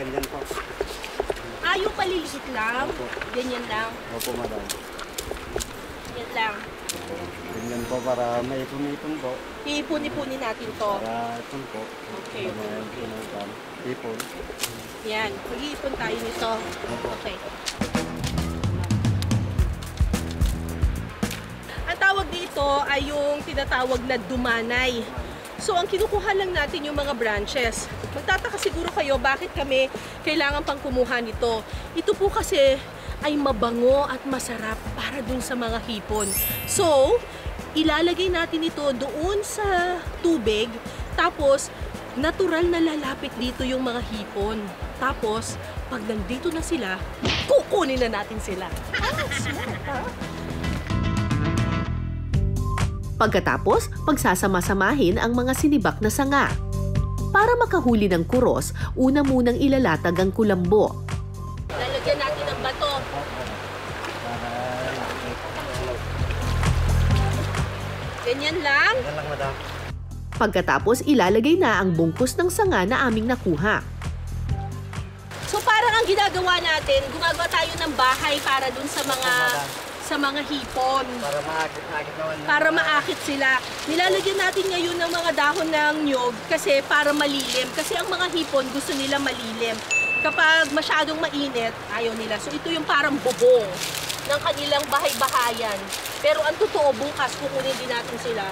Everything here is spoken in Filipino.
ganyan po. Yung paliliit lang? Opo. Ganyan lang? Opo, madam. Yan lang. Ganyan po para maipon-ipon po. Iipon-ipunin natin to. Para ipon po. Okay, okay, okay. Ipon. Yan, mag-iipon tayo nito. Okay. Ang tawag dito ay yung tinatawag na dumanay. So, ang kinukuha lang natin yung mga branches. Magtataka siguro kayo bakit kami kailangan pang kumuha nito. Ito po kasi ay mabango at masarap para dun sa mga hipon. So, ilalagay natin ito doon sa tubig. Tapos, natural na lalapit dito yung mga hipon. Tapos, pag nandito na sila, kukunin na natin sila. Smart, ha? Pagkatapos, pagsasama-samahin ang mga sinibak na sanga. Para makahuli ng kuros, una munang ilalatag ang kulambo. Lalagyan natin ng bato. Ganyan lang. Ganyan lang, madam. Pagkatapos, ilalagay na ang bungkus ng sanga na aming nakuha. So parang ang ginagawa natin, gumagawa tayo ng bahay para dun sa mga hipon. Para maakit naman. Para maakit sila. Nilalagyan natin ngayon ng mga dahon ng nyog kasi para malilim. Kasi ang mga hipon gusto nila malilim. Kapag masyadong mainit, ayaw nila. So ito yung parang bubong ng kanilang bahay-bahayan. Pero ang totoo, bukas kukunin din natin sila.